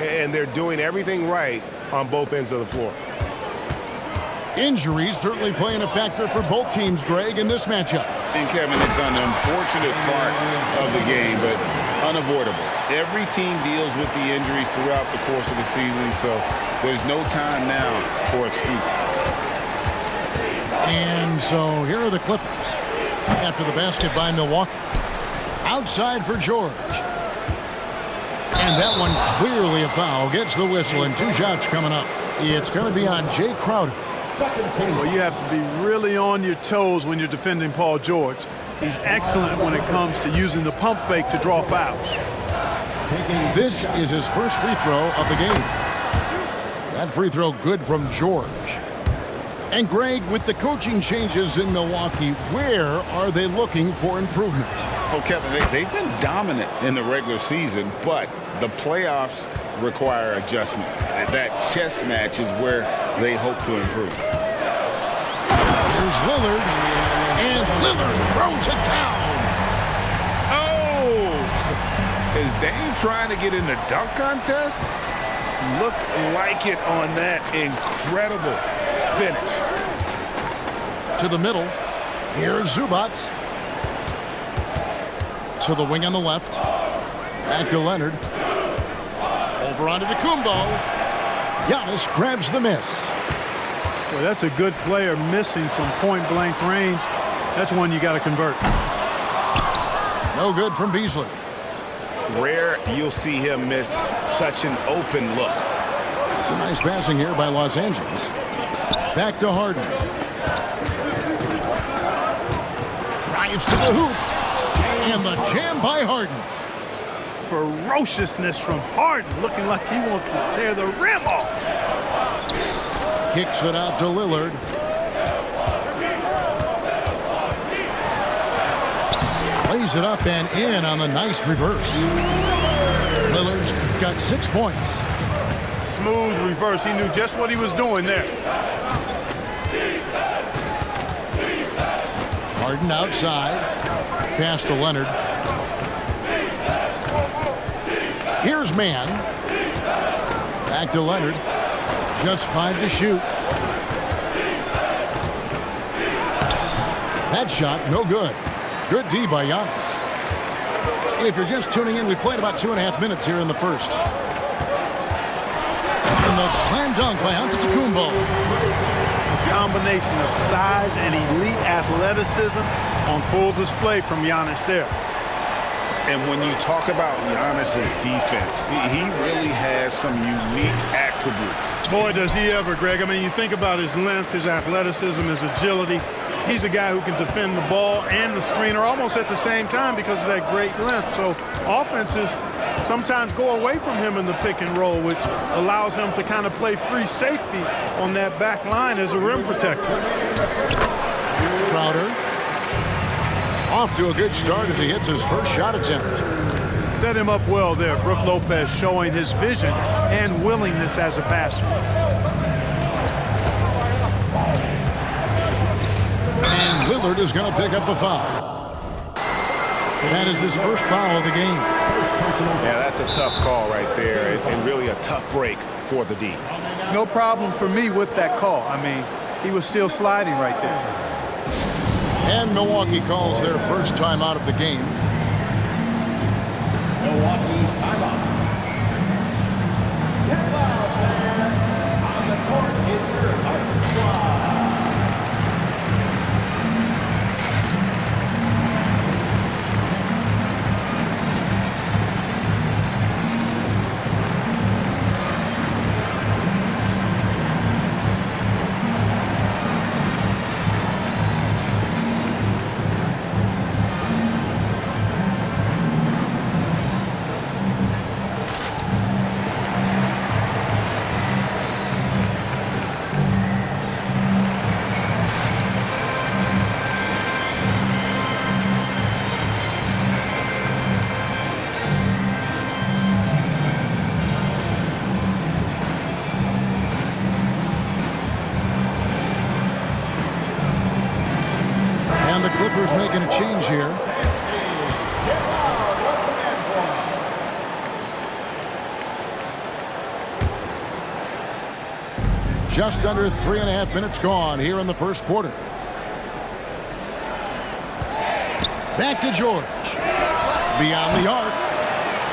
and they're doing everything right on both ends of the floor. Injuries certainly playing a factor for both teams, Greg, in this matchup. And Kevin, it's an unfortunate part of the game, but unavoidable. Every team deals with the injuries throughout the course of the season, so there's no time now for excuses. And so here are the Clippers after the basket by Milwaukee. Outside for George. And that one clearly a foul. Gets the whistle, and 2 shots coming up. It's going to be on Jay Crowder. Well, you have to be really on your toes when you're defending Paul George. He's excellent when it comes to using the pump fake to draw fouls. This is his first free throw of the game. That free throw good from George. And Greg, with the coaching changes in Milwaukee, where are they looking for improvement? Oh, Kevin, they've been dominant in the regular season, but the playoffs require adjustments. That chess match is where they hope to improve. Here's Lillard, and Lillard throws it down. Oh! Is Dame trying to get in the dunk contest? Looked like it on that incredible finish. To the middle. Here's Zubac. To the wing on the left. Back to Leonard. Over onto Kumbo. Giannis grabs the miss. Well, that's a good player missing from point-blank range. That's one you got to convert. No good from Beasley. Rare you'll see him miss such an open look. It's a nice passing here by Los Angeles. Back to Harden. Drives to the hoop. And the jam by Harden. Ferociousness from Harden, looking like he wants to tear the rim off. Kicks it out to Lillard. Lays it up and in on the nice reverse. Lillard's got 6 points. Smooth reverse. He knew just what he was doing there. Harden outside. Pass to Leonard. Here's Mann. Back to Leonard. Just 5 to shoot. That shot, no good. Good D by Giannis. If you're just tuning in, we played about 2.5 minutes here in the first. And the slam dunk by Antetokounmpo. A combination of size and elite athleticism on full display from Giannis there. And when you talk about Giannis's defense, he really has some unique attributes. Boy, does he ever, Greg. I mean, you think about his length, his athleticism, his agility. He's a guy who can defend the ball and the screener almost at the same time because of that great length. So offenses sometimes go away from him in the pick and roll, which allows him to kind of play free safety on that back line as a rim protector. Crowder. Off to a good start as he hits his first shot attempt. Set him up well there. Brook Lopez showing his vision and willingness as a passer. And Lillard is going to pick up a foul. That is his first foul of the game. Yeah, that's a tough call right there, and really a tough break for the D. No problem for me with that call. I mean, he was still sliding right there. And Milwaukee calls their first time out of the game. Milwaukee timeout. Get loud, fans. On the court is your Heart Squad. And the Clippers making a change here. Just under 3.5 minutes gone here in the first quarter. Back to George. Beyond the arc.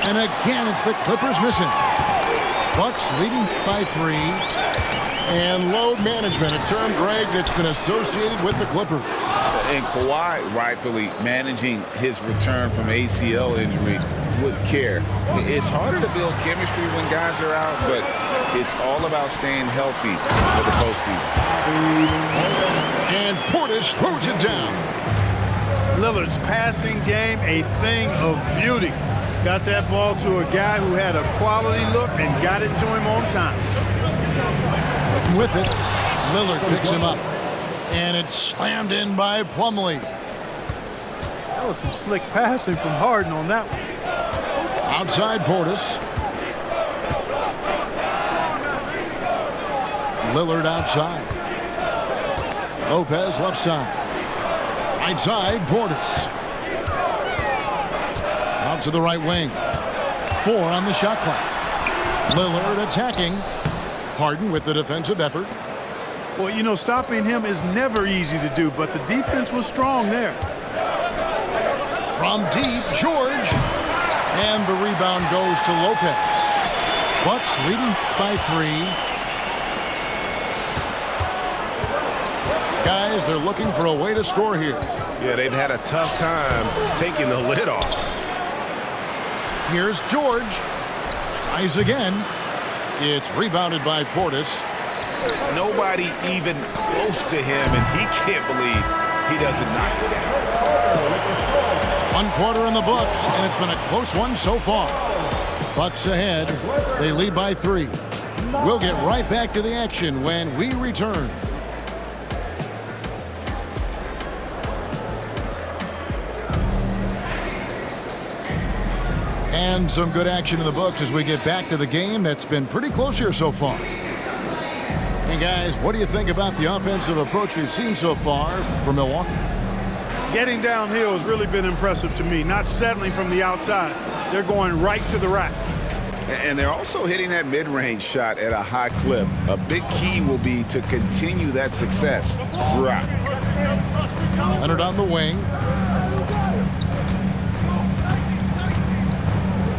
And again, it's the Clippers missing. Bucks leading by 3. And load management, a term, Greg, that's been associated with the Clippers. And Kawhi rightfully managing his return from ACL injury with care. It's harder to build chemistry when guys are out, but it's all about staying healthy for the postseason. And Portis throws it down. Lillard's passing game, a thing of beauty. Got that ball to a guy who had a quality look and got it to him on time. With it, Lillard picks him up. And it's slammed in by Plumlee. That was some slick passing from Harden on that one. Outside Portis. Lillard outside. Lopez left side. Right side, Portis. Out to the right wing. 4 on the shot clock. Lillard attacking. Harden with the defensive effort. Well, you know, stopping him is never easy to do, but the defense was strong there. From deep, George. And the rebound goes to Lopez. Bucks leading by 3. Guys, they're looking for a way to score here. Yeah, they've had a tough time taking the lid off. Here's George. Tries again. It's rebounded by Portis. Nobody even close to him, and he can't believe he doesn't knock it down. 1 quarter in the books, and it's been a close one so far. Bucks ahead. They lead by 3. We'll get right back to the action when we return. And some good action in the books as we get back to the game that's been pretty close here so far. Hey guys, what do you think about the offensive approach we've seen so far from Milwaukee? Getting downhill has really been impressive to me, not settling from the outside. They're going right to the rack. And they're also hitting that mid-range shot at a high clip. A big key will be to continue that success throughout. Leonard on the wing.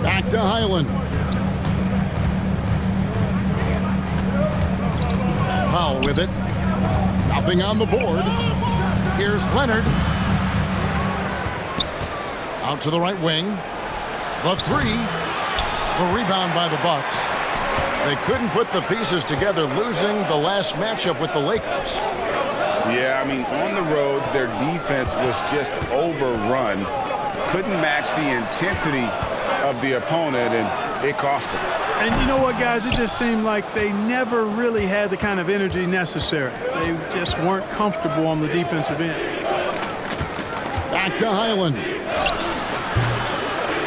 Back to Highland. Powell with it. Nothing on the board. Here's Leonard. Out to the right wing. The 3. The rebound by the Bucks. They couldn't put the pieces together, losing the last matchup with the Lakers. Yeah, I mean, on the road, their defense was just overrun. Couldn't match the intensity of the opponent, and it cost them. And you know what, guys? It just seemed like they never really had the kind of energy necessary. They just weren't comfortable on the defensive end. Back to Highland.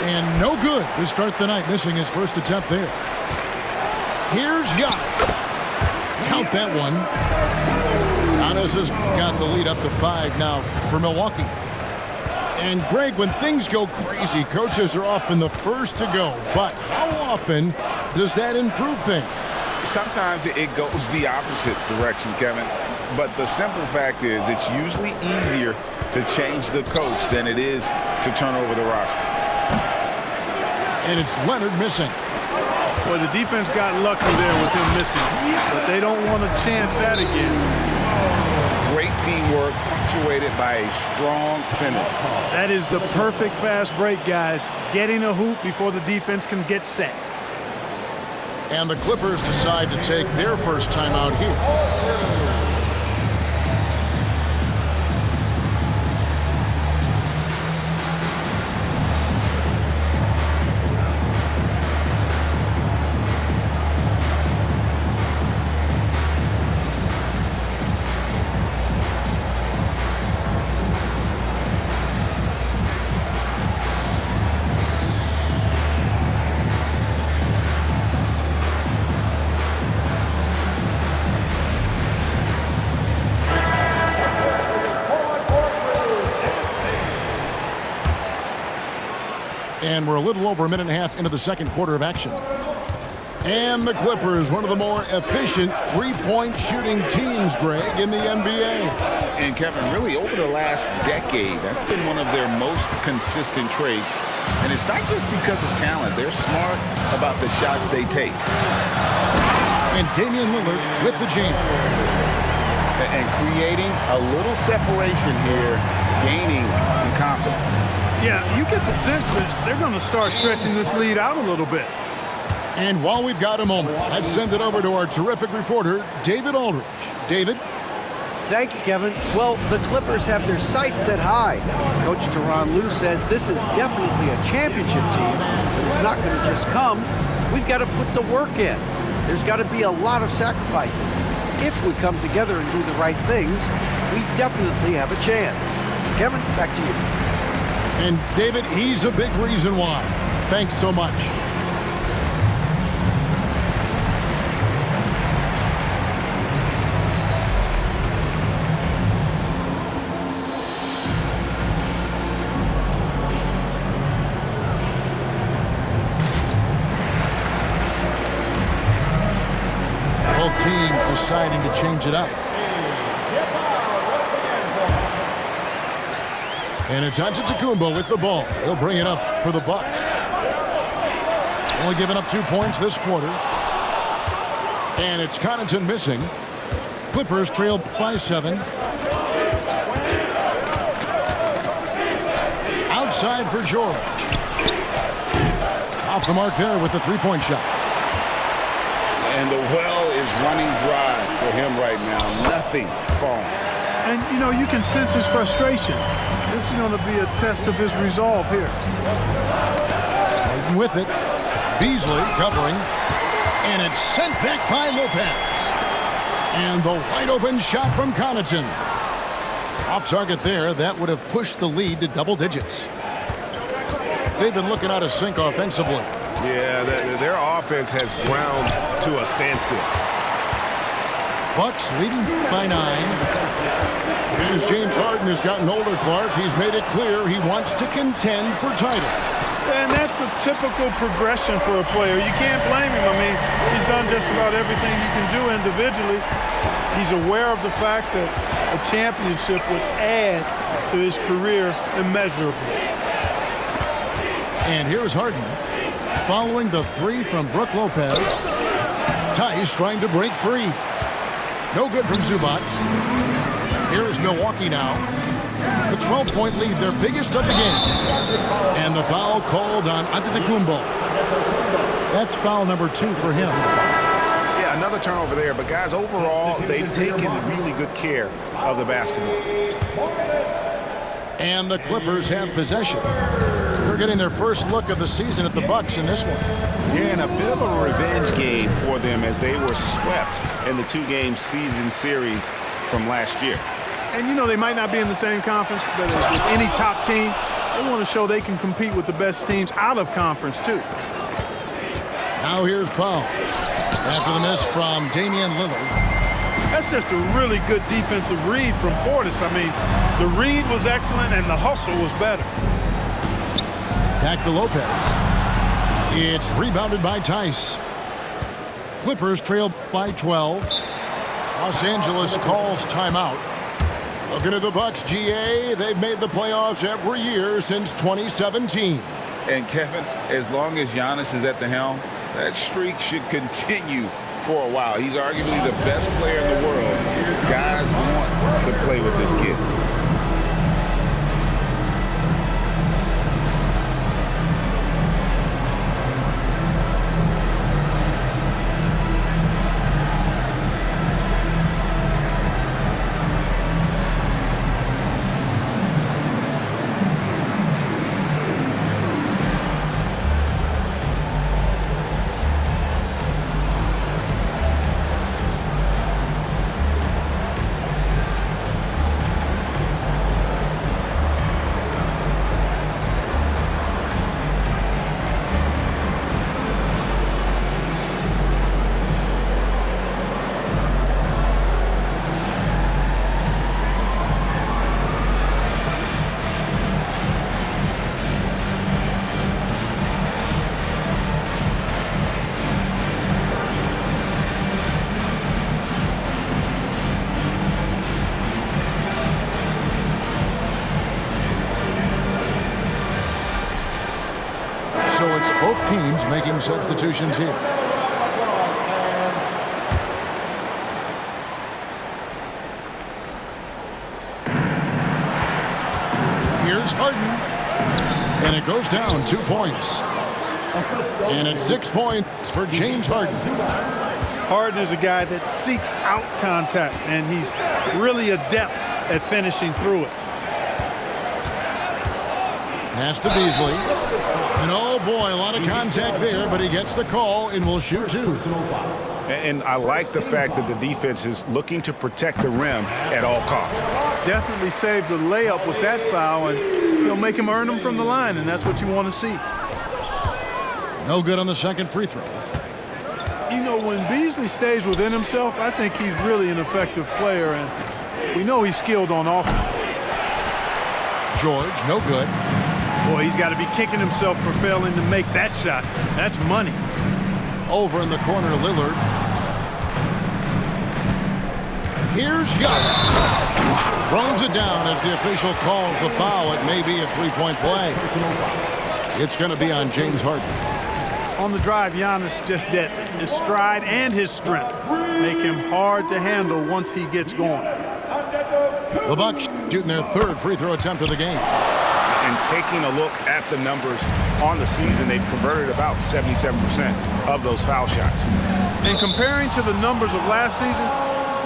And no good to start the night, missing his first attempt there. Here's Giannis. Count that one. Giannis has got the lead up to 5 now for Milwaukee. And Greg, when things go crazy, coaches are often the first to go. But how often does that improve things? Sometimes it goes the opposite direction, Kevin. But the simple fact is it's usually easier to change the coach than it is to turn over the roster. And it's Leonard missing. Well, the defense got lucky there with him missing. But they don't want to chance that again. Great teamwork punctuated by a strong finish. That is the perfect fast break, guys. Getting a hoop before the defense can get set. And the Clippers decide to take their first timeout here. And we're a little over a minute and a half into the second quarter of action. And the Clippers, one of the more efficient three-point shooting teams, Greg, in the NBA. And Kevin, really over the last decade, that's been one of their most consistent traits. And it's not just because of talent. They're smart about the shots they take. And Damian Lillard with the jam. And creating a little separation here, gaining some confidence. Yeah, you get the sense that they're going to start stretching this lead out a little bit. And while we've got a moment, let's send it over to our terrific reporter, David Aldridge. David? Thank you, Kevin. Well, the Clippers have their sights set high. Coach Tyronn Lue says this is definitely a championship team, but it's not going to just come. We've got to put the work in. There's got to be a lot of sacrifices. If we come together and do the right things, we definitely have a chance. Kevin, back to you. And David, he's a big reason why. Thanks so much. Both teams deciding to change it up. And it's Antetokounmpo with the ball. He'll bring it up for the Bucks. Only giving up 2 points this quarter. And it's Connaughton missing. Clippers trail by 7. Outside for George. Off the mark there with the three-point shot. And the well is running dry for him right now. Nothing falling. And, you know, you can sense his frustration. This is going to be a test of his resolve here. Waiting with it. Beasley covering. And it's sent back by Lopez. And the wide open shot from Connaughton. Off target there. That would have pushed the lead to double digits. They've been looking out of sync offensively. Yeah, their offense has ground to a standstill. Bucks leading by 9. As James Harden has gotten older, Clark, he's made it clear he wants to contend for titles. And that's a typical progression for a player. You can't blame him. I mean, he's done just about everything you can do individually. He's aware of the fact that a championship would add to his career immeasurably. And here's Harden. Following the three from Brook Lopez. Tice trying to break free. No good from Zubac. Here is Milwaukee now. The 12-point lead, their biggest of the game. And the foul called on Antetokounmpo. That's foul number 2 for him. Yeah, another turnover there. But, guys, overall, they've taken really good care of the basketball. And the Clippers have possession. They're getting their first look of the season at the Bucks in this one. Yeah, and a bit of a revenge game for them as they were swept in the 2-game season series from last year. And, you know, they might not be in the same conference, but as with any top team, they want to show they can compete with the best teams out of conference, too. Now here's Paul. After the miss from Damian Lillard. That's just a really good defensive read from Portis. I mean, the read was excellent and the hustle was better. Back to Lopez. It's rebounded by Tice. Clippers trail by 12. Los Angeles calls timeout. Looking at the Bucks, GA, they've made the playoffs every year since 2017. And Kevin, as long as Giannis is at the helm, that streak should continue for a while. He's arguably the best player in the world. Guys want to play with this kid. So it's both teams making substitutions here. Here's Harden. And it goes down 2 points. And it's 6 points for James Harden. Harden is a guy that seeks out contact, and he's really adept at finishing through it. Pass to Beasley. And oh boy, a lot of contact there, but he gets the call and will shoot 2. And I like the fact that the defense is looking to protect the rim at all costs. Definitely saved the layup with that foul, and he'll make him earn them from the line, and that's what you want to see. No good on the second free throw. You know, when Beasley stays within himself, I think he's really an effective player, and we know he's skilled on offense. George, no good. Boy, he's got to be kicking himself for failing to make that shot. That's money. Over in the corner, Lillard. Here's Giannis. Throws it down as the official calls the foul. It may be a three-point play. It's going to be on James Harden. On the drive, Giannis just did. His stride and his strength make him hard to handle once he gets going. The Bucks shooting their third free throw attempt of the game. And taking a look at the numbers on the season, they've converted about 77% of those foul shots. And comparing to the numbers of last season,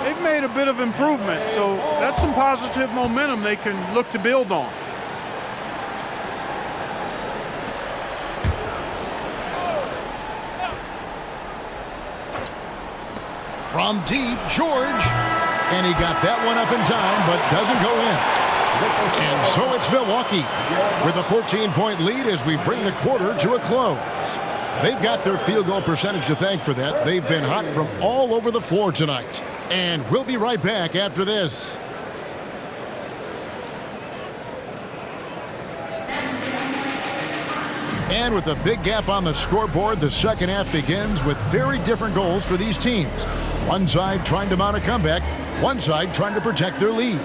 they've made a bit of improvement. So that's some positive momentum they can look to build on. From deep, George. And he got that one up in time, but doesn't go in. And so it's Milwaukee with a 14-point lead as we bring the quarter to a close. They've got their field goal percentage to thank for that. They've been hot from all over the floor tonight. And we'll be right back after this. And with a big gap on the scoreboard, the second half begins with very different goals for these teams. One side trying to mount a comeback, one side trying to protect their lead.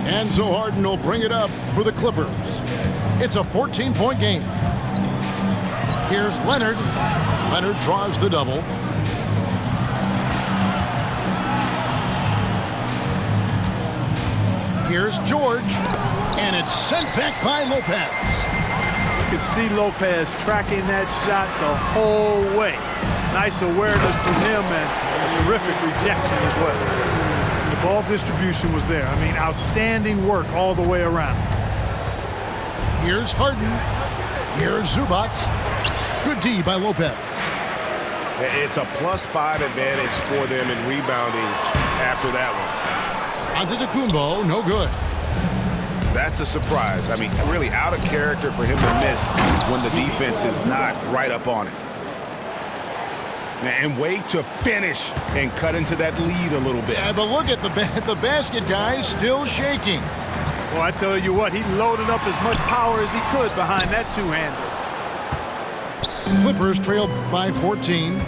And so Harden will bring it up for the Clippers. It's a 14-point game. Here's Leonard. Leonard draws the double. Here's George. And it's sent back by Lopez. You can see Lopez tracking that shot the whole way. Nice awareness from him and a terrific rejection as well. The ball distribution was there. I mean, outstanding work all the way around. Here's Harden. Here's Zubac. Good D by Lopez. It's a +5 advantage for them in rebounding after that one. Antetokounmpo, no good. That's a surprise. I mean, really out of character for him to miss when the defense is not right up on it. And wait to finish and cut into that lead a little bit. Yeah, but look at the basket guy still shaking. Well, I tell you what, he loaded up as much power as he could behind that two-hander. Clippers trailed by 14.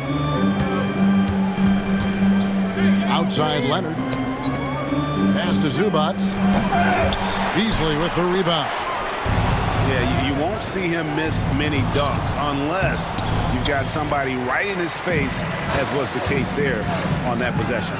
Outside Leonard. Pass to Zubac. Beasley with the rebound. Yeah, you won't see him miss many dunks unless you've got somebody right in his face, as was the case there on that possession.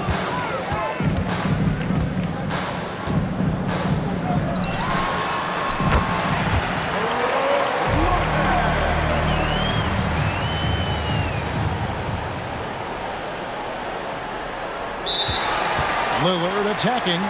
Lillard attacking.